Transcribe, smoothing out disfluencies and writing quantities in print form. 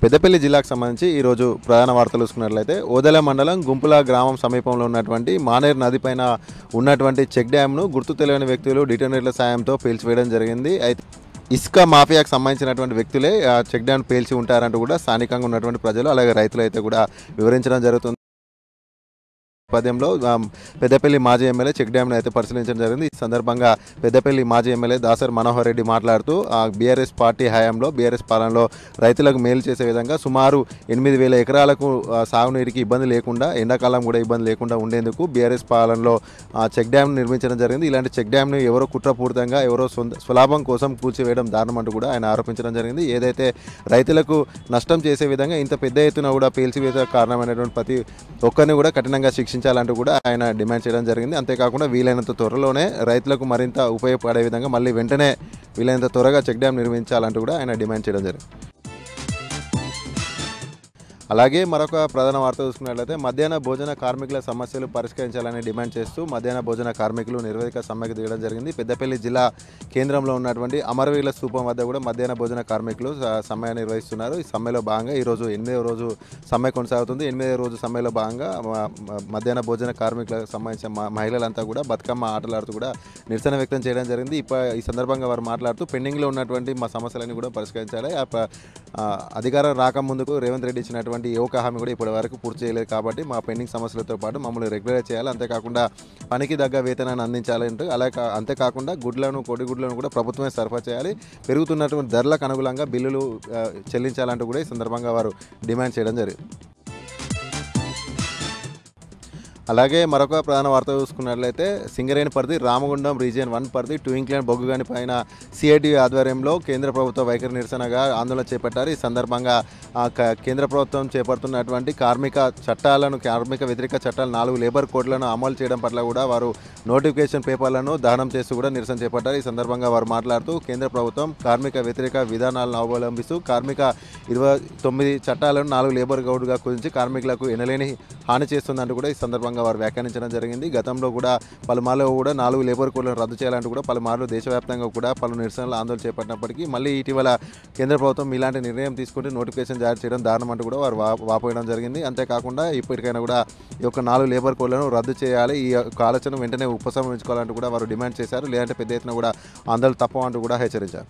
పెద్దపల్లి జిల్లాకు సంబంధించి ఈరోజు ప్రధాన వార్తలు చూసుకున్నట్లయితే ఓదెల మండలం గుంపుల గ్రామం సమీపంలో ఉన్నటువంటి మానేరు నదిపైన ఉన్నటువంటి చెక్ డ్యామ్ను గుర్తు తెలియని వ్యక్తులు డిటోనేటర్ల సాయంతో పేల్చివేయడం జరిగింది. అయితే ఇసుక మాఫియాకు సంబంధించినటువంటి వ్యక్తులే చెక్ డ్యామ్ పేల్చి ఉంటారంటూ కూడా స్థానికంగా ఉన్నటువంటి ప్రజలు అలాగే రైతులు అయితే కూడా వివరించడం జరుగుతుంది. నేపథ్యంలో పెద్దపల్లి మాజీ ఎమ్మెల్యే చెక్ డ్యామ్ను అయితే పరిశీలించడం జరిగింది. ఈ సందర్భంగా పెద్దపల్లి మాజీ ఎమ్మెల్యే దాసరి మనోహర్ రెడ్డి మాట్లాడుతూ బీఆర్ఎస్ పార్టీ హయాంలో బీఆర్ఎస్ పాలనలో రైతులకు మేలు చేసే విధంగా సుమారు 8,000 ఎకరాలకు సాగునీటికి ఇబ్బంది లేకుండా ఎండాకాలం కూడా ఇబ్బంది లేకుండా ఉండేందుకు బీఆర్ఎస్ పాలనలో చెక్ డ్యామ్ను నిర్మించడం జరిగింది. ఇలాంటి చెక్ డ్యామ్ను ఎవరో కుట్రపూరితంగా ఎవరో స్వలాభం కోసం కూల్చివేయడం దారుణమంటూ కూడా ఆయన ఆరోపించడం జరిగింది. ఏదైతే రైతులకు నష్టం చేసే విధంగా ఇంత పెద్ద ఎత్తున కూడా పేల్చివేత కారణమైనటువంటి ప్రతి ఒక్కరిని కూడా కఠినంగా శిక్షించాలంటూ కూడా ఆయన డిమాండ్ చేయడం జరిగింది. అంతేకాకుండా వీలైనంత త్వరలోనే రైతులకు మరింత ఉపయోగపడే విధంగా మళ్ళీ వెంటనే వీలైనంత త్వరగా చెక్ డ్యామ్ నిర్మించాలంటూ కూడా ఆయన డిమాండ్ చేయడం జరిగింది. అలాగే మరొక ప్రధాన వార్త చూసుకున్నట్లయితే మధ్యాహ్న భోజన కార్మికుల సమస్యలు పరిష్కరించాలని డిమాండ్ చేస్తూ మధ్యాహ్న భోజన కార్మికులు నిర్వేదిక సమ్మెకు దిగడం జరిగింది. పెద్దపల్లి జిల్లా కేంద్రంలో ఉన్నటువంటి అమరవీరుల స్తూపం వద్ద కూడా మధ్యాహ్న భోజన కార్మికులు సమ్మె నిర్వహిస్తున్నారు. ఈ సమ్మెలో భాగంగా ఈరోజు 8వ రోజు సమ్మె కొనసాగుతుంది. 8వ రోజు సమ్మెలో భాగంగా మధ్యాహ్న భోజన కార్మికులకు సంబంధించిన మహిళలంతా కూడా బతుకమ్మ ఆటలాడుతూ కూడా నిరసన వ్యక్తం చేయడం జరిగింది. ఈ సందర్భంగా వారు మాట్లాడుతూ పెండింగ్లో ఉన్నటువంటి మా సమస్యలన్నీ కూడా పరిష్కరించాలి. అధికారం రాకముందుకు రేవంత్ రెడ్డి ఇచ్చినటువంటి యువక హామీ కూడా ఇప్పటి వరకు పూర్తి చేయలేదు కాబట్టి మా పెండింగ్ సమస్యలతో పాటు మమ్మల్ని రెగ్యులర్ చేయాలి, అంతేకాకుండా పనికి తగ్గ వేతనాన్ని అందించాలంటూ అంతేకాకుండా కోడిగుడ్లను కూడా ప్రభుత్వమే సరఫరా చేయాలి, పెరుగుతున్నటువంటి ధరలకు అనుగుణంగా బిల్లులు చెల్లించాలంటూ కూడా ఈ సందర్భంగా వారు డిమాండ్ చేయడం జరిగింది. అలాగే మరొక ప్రధాన వార్త చూసుకున్నట్లయితే సింగరేణి పరిధి రామగుండం రీజియన్ 1 పరిధి ట్వింక్లాండ్ బొగ్గుగాని పైన సిఐటి ఆధ్వర్యంలో కేంద్ర ప్రభుత్వ వైఖరి నిరసనగా ఆందోళన చేపట్టారు. ఈ సందర్భంగా కేంద్ర ప్రభుత్వం చేపడుతున్నటువంటి కార్మిక వ్యతిరేక చట్టాలు 4 లేబర్ కోడ్లను అమలు చేయడం పట్ల కూడా వారు నోటిఫికేషన్ పేపర్లను దహనం చేస్తూ కూడా నిరసన చేపట్టారు. ఈ సందర్భంగా వారు మాట్లాడుతూ కేంద్ర ప్రభుత్వం కార్మిక వ్యతిరేక విధానాలను అవలంబిస్తూ కార్మిక 29 చట్టాలను 4 లేబర్ కోడ్గా కుదించి కార్మికులకు ఎనలేని హాని చేస్తుందంటూ కూడా ఈ సందర్భంగా వారు వ్యాఖ్యానించడం జరిగింది. గతంలో కూడా పలుమార్లు కూడా 4 లేబర్ కోడ్లను రద్దు చేయాలంటూ కూడా పలుమార్లు దేశవ్యాప్తంగా కూడా పలు నిరసనలు ఆందోళన చేపట్టినప్పటికీ మళ్ళీ ఇటీవల కేంద్ర ప్రభుత్వం ఇలాంటి నిర్ణయం తీసుకుంటే నోటిఫికేషన్ జారీ చేయడం దారుణం అంటూ కూడా వారు వాపోయడం జరిగింది. అంతేకాకుండా ఇప్పటికైనా కూడా ఈ యొక్క 4 లేబర్ కోడ్లను రద్దు చేయాలి, ఈ యొక్క ఆలోచన వెంటనే ఉపసంహరించుకోవాలంటూ కూడా వారు డిమాండ్ చేశారు. లేదంటే పెద్ద ఎత్తున కూడా ఆందోళన తప్పవంటూ కూడా హెచ్చరించారు.